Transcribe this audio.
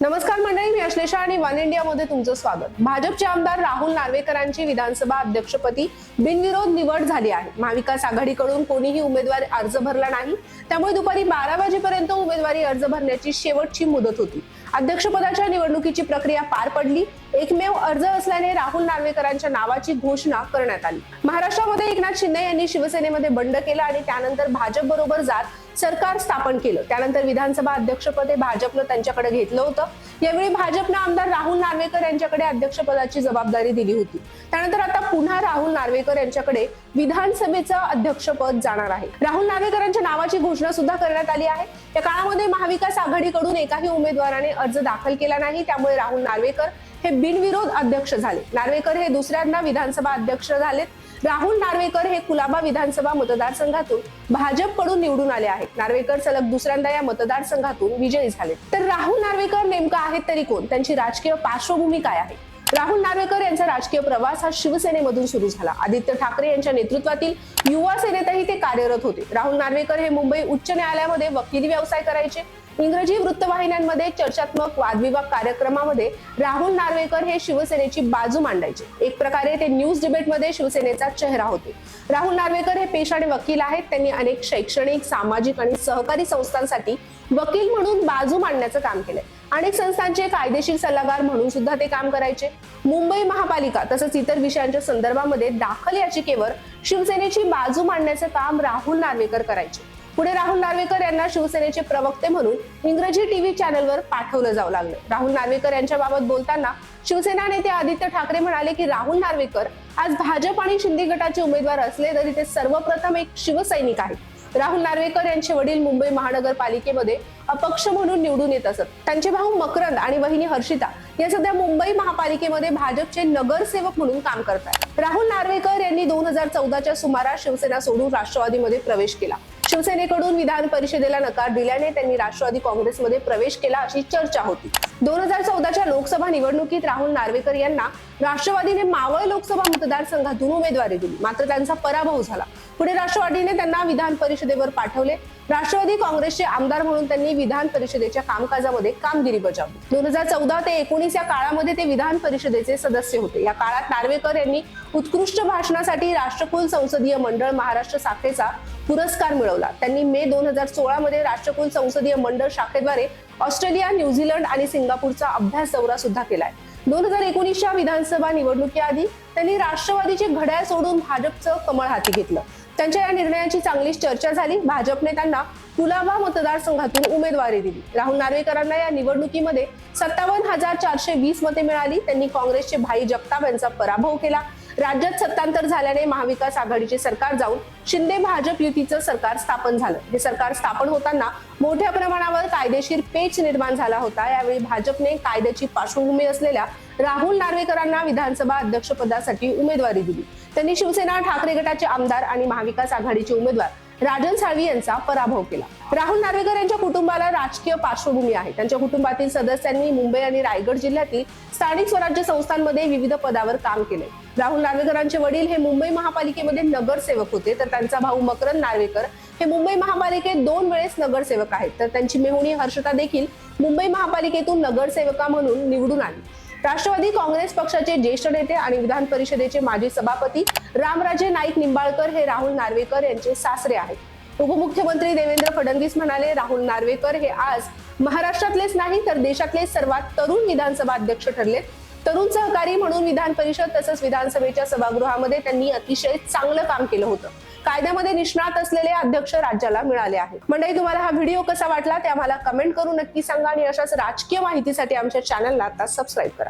नमस्कार मंडळी, मी अश्लेषा आणि वन इंडिया मध्ये तुमचं स्वागत. भाजपचे आमदार राहुल नार्वेकरांची विधानसभा अध्यक्षपदी बिनविरोध निवड झाली आहे. महाविकास आघाडीकडून कोणीही उमेदवार अर्ज भरला नाही, त्यामुळे दुपारी 12 वाजेपर्यंत उमेदवारी अर्ज भरण्याची शेवटची मुदत होती. अध्यक्षपदाच्या निवडणुकीची प्रक्रिया पार पडली. एकमेव अर्ज असल्याने राहुल नार्वेकरांच्या नावाची घोषणा करण्यात आली. महाराष्ट्रामध्ये एकनाथ शिंदे यांनी शिवसेनेमध्ये बंड केला आणि त्यानंतर भाजप बरोबर जात सरकार स्थापन केलं. त्यानंतर विधानसभा अध्यक्षपद भाजपनं त्यांच्याकडे घेतलं होतं. यावेळी भाजपनं आमदार राहुल नार्वेकर यांच्याकडे अध्यक्षपदाची जबाबदारी दिली होती. त्यानंतर आता पुन्हा राहुल नार्वेकर यांच्याकडे विधानसभेचं अध्यक्षपद जाणार आहे. राहुल नार्वेकरांच्या नावाची घोषणा सुद्धा करण्यात आली आहे. या काळामध्ये महाविकास आघाडीकडून एकाही उमेदवाराने अर्ज दाखल केला नाही, त्यामुळे राहुल नार्वेकर हे बिनविरोध अध्यक्ष झाले. नार्वेकर हे दुसऱ्यांदा विधानसभा अध्यक्ष झालेत. राहुल नार्वेकर हे कुलाबा विधानसभा मतदारसंघातून भाजपकडून निवडून आले आहेत. नार्वेकर सलग दुसऱ्यांदा या मतदारसंघातून विजयी झाले. तर राहुल नार्वेकर नेमका आहेत तरी कोण, त्यांची राजकीय पार्श्वभूमी काय आहे? राहुल नार्वेकर यांचा राजकीय प्रवास हा शिवसेनेमधून सुरू झाला. आदित्य ठाकरे यांच्या नेतृत्वातील युवा सेनेतही ते कार्यरत होते. राहुल नार्वेकर हे मुंबई उच्च न्यायालयामध्ये वकिली व्यवसाय करायचे. इंग्रजी वृत्तवाहिन्यांमध्ये चर्चात्मक वादविवाद कार्यक्रमामध्ये राहुल नार्वेकर हे शिवसेनेची बाजू मांडायचे. एक प्रकारे ते न्यूज डिबेटमध्ये शिवसेनेचा चेहरा होते. राहुल नार्वेकर हे पेशाने वकील आहेत. त्यांनी अनेक शैक्षणिक, सामाजिक आणि सहकारी संस्थांसाठी वकील म्हणून बाजू मांडण्याचं काम केलंय. अनेक संस्थांचे कायदेशीर सल्लागार म्हणून सुद्धा ते काम करायचे. मुंबई महापालिका तसंच इतर विषयांच्या संदर्भामध्ये दाखल याचिकेवर शिवसेनेची बाजू मांडण्याचं काम राहुल नार्वेकर करायचे. पुढे राहुल नार्वेकर यांना शिवसेनेचे प्रवक्ते म्हणून इंग्रजी टीव्ही चॅनलवर पाठवलं जाऊ लागलं. राहुल नार्वेकर यांच्याबाबत बोलताना शिवसेना नेते आदित्य ठाकरे म्हणाले की राहुल नार्वेकर आज भाजप आणि शिंदे गटाचे उमेदवार असले तरी ते सर्वप्रथम एक शिवसैनिक आहेत. राहुल नार्वेकर यांचे वडील मुंबई महानगरपालिकेमध्ये अपक्ष म्हणून निवडून येत असत. त्यांचे भाऊ मकरंद आणि वहिनी हर्षिता या सध्या मुंबई महापालिकेमध्ये भाजपचे नगरसेवक म्हणून काम करतात. राहुल नार्वेकर यांनी 2014च्या सुमारास शिवसेना सोडून राष्ट्रवादीमध्ये प्रवेश केला. शिवसेनेकडून विधान परिषदेला नकार दिल्याने त्यांनी राष्ट्रवादी काँग्रेसमध्ये प्रवेश केला अशी चर्चा होती. 2014च्या लोकसभा निवडणुकीत राहुल नार्वेकर यांना राष्ट्रवादीने मावळ लोकसभा मतदारसंघातून उमेदवारी दिली, मात्र त्यांचा पराभव झाला. पुढे राष्ट्रवादीने त्यांना विधान परिषदेवर पाठवले. राष्ट्रवादी काँग्रेसचे आमदार म्हणून त्यांनी विधान परिषदेच्या कामकाजामध्ये कामगिरी बजावली. 2014 ते 19 या काळामध्ये ते विधान परिषदेचे सदस्य होते. या काळात नार्वेकर यांनी उत्कृष्ट भाषणासाठी राष्ट्रकुल संसदीय मंडळ महाराष्ट्र शाखेचा पुरस्कार मिळवला. त्यांनी मे 2016 मध्ये राष्ट्रकुल संसदीय मंडळ शाखेद्वारे ऑस्ट्रेलिया, न्यूझीलंड आणि सिंगापूरचा अभ्यास दौरा सुद्धा केलाय. 2019च्या विधानसभा निवडणुकीआधी त्यांनी राष्ट्रवादीचे घड्याळ सोडून भाजपचं कमळ हाती घेतलं. त्यांच्या या निर्णयाची चांगलीच चर्चा झाली. भाजपने त्यांना कुलाबा मतदारसंघातून उमेदवारी दिली. राहुल नार्वेकरांना या निवडणुकीमध्ये 57,420 मते मिळाली. त्यांनी काँग्रेसचे भाई जगताप यांचा पराभव केला. राज्यात सत्तांतर झाल्याने महाविकास आघाडीचे सरकार जाऊन शिंदे भाजप युतीचं सरकार स्थापन झालं. हे सरकार स्थापन होताना मोठ्या प्रमाणावर कायदेशीर पेच निर्माण झाला होता. यावेळी भाजपने कायद्याची पार्श्वभूमी असलेल्या राहुल नार्वेकरांना विधानसभा अध्यक्षपदासाठी उमेदवारी दिली. त्यांनी शिवसेना ठाकरे गटाचे आमदार आणि महाविकास आघाडीचे उमेदवार राजन साळवी यांचा पराभव केला. राहुल नार्वेकर यांच्या कुटुंबाला राजकीय पार्श्वभूमी आहे. त्यांच्या कुटुंबातील सदस्यांनी मुंबई आणि रायगड जिल्ह्यातील स्थानिक स्वराज्य संस्थांमध्ये विविध पदावर काम केले. राहुल नार्वेकरांचे वडील हे मुंबई महापालिकेमध्ये नगरसेवक होते, तर त्यांचा भाऊ मकरंद नार्वेकर हे मुंबई महापालिकेत 2 वेळेस नगरसेवक आहेत. तर त्यांची मेहुणी हर्षिता देखील मुंबई महापालिकेतून नगरसेवका म्हणून निवडून आली. राष्ट्रवादी काँग्रेस पक्षाचे ज्येष्ठ नेते आणि विधान परिषदेचे माजी सभापती रामराजे नाईक निंबाळकर हे राहुल नार्वेकर यांचे सासरे आहेत. उपमुख्यमंत्री देवेंद्र फडणवीस म्हणाले, राहुल नार्वेकर हे आज महाराष्ट्रातलेच नाही तर देशातले सर्वात तरुण विधानसभा अध्यक्ष ठरलेत. तरुण सहकारी म्हणून विधान परिषद तसंच विधानसभेच्या सभागृहामध्ये त्यांनी अतिशय चांगलं काम केलं होतं. कायद्यामध्ये निष्णात असलेले अध्यक्ष राज्याला मिळाले आहेत. मंडळी, तुम्हाला हा व्हिडिओ कसा वाटला ते आम्हाला कमेंट करून नक्की सांगा आणि अशाच राजकीय माहितीसाठी आमच्या चॅनलला आता सबस्क्राईब करा.